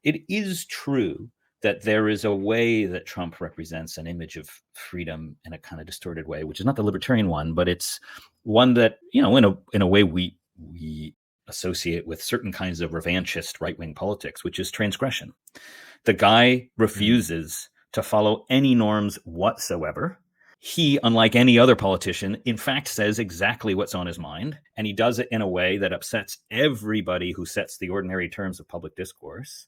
it is true that there is a way that Trump represents an image of freedom in a kind of distorted way, which is not the libertarian one, but it's one that, in a way we associate with certain kinds of revanchist right-wing politics, which is transgression. The guy refuses to follow any norms whatsoever. He, unlike any other politician, in fact, says exactly what's on his mind, and he does it in a way that upsets everybody who sets the ordinary terms of public discourse.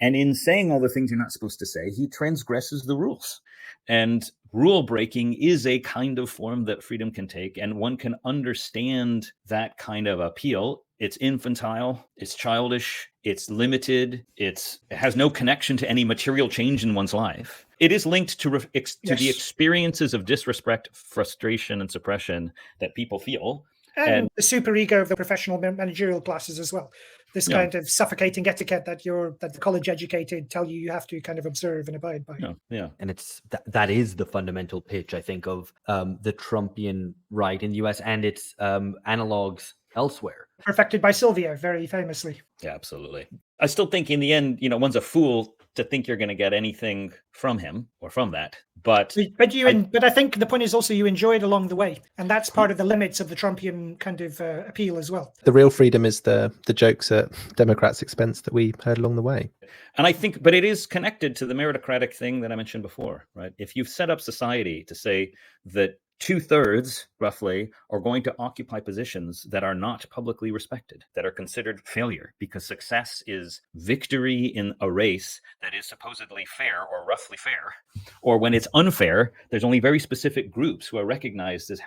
And in saying all the things you're not supposed to say, he transgresses the rules. And rule breaking is a kind of form that freedom can take, and one can understand that kind of appeal. It's infantile, it's childish, it's limited, it has no connection to any material change in one's life. It is linked to the experiences of disrespect, frustration, and suppression that people feel. And the superego of the professional managerial classes as well. This kind of suffocating etiquette that the college educated tell you have to kind of observe and abide by. And it's that is the fundamental pitch, I think, of the Trumpian right in the US and its analogs elsewhere. Perfected by Silvio, very famously. Yeah, absolutely. I still think in the end, one's a fool to think you're going to get anything from him or from that. But I think the point is also you enjoy it along the way, and that's part of the limits of the Trumpian kind of appeal as well. The real freedom is the jokes at Democrats' expense that we heard along the way. And I think, but it is connected to the meritocratic thing that I mentioned before, right? If you've set up society to say that 2/3, roughly, are going to occupy positions that are not publicly respected, that are considered failure, because success is victory in a race that is supposedly fair or roughly fair, or when it's unfair, there's only very specific groups who are recognized as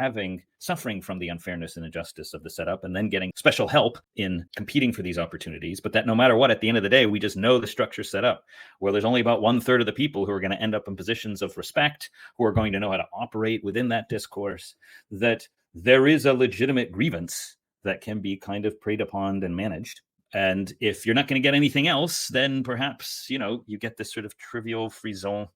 suffering from the unfairness and injustice of the setup, and then getting special help in competing for these opportunities. But that no matter what, at the end of the day, we just know the structure's set up where there's only about 1/3 of the people who are going to end up in positions of respect, who are going to know how to operate within that discourse, that there is a legitimate grievance that can be kind of preyed upon and managed. And if you're not going to get anything else, then perhaps, you get this sort of trivial frisson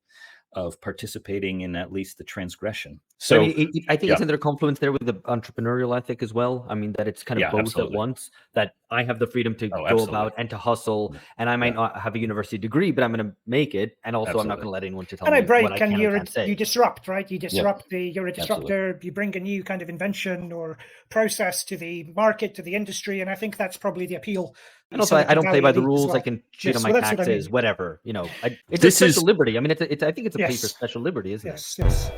of participating in at least the transgression. So I think it's another confluence there with the entrepreneurial ethic as well. I mean, that it's kind of both absolutely. at once, that I have the freedom to go about and to hustle, and I might not have a university degree, but I'm going to make it. And also I'm not going to let anyone to tell me what I can and can't say. You disrupt, right? You disrupt you're a disruptor. Absolutely. You bring a new kind of invention or process to the market, to the industry. And I think that's probably the appeal. And also, I don't play by the rules. Well. I can cheat on my taxes, whatever. It's a special liberty. I mean, I think it's a plea for special liberty, isn't it? Yes.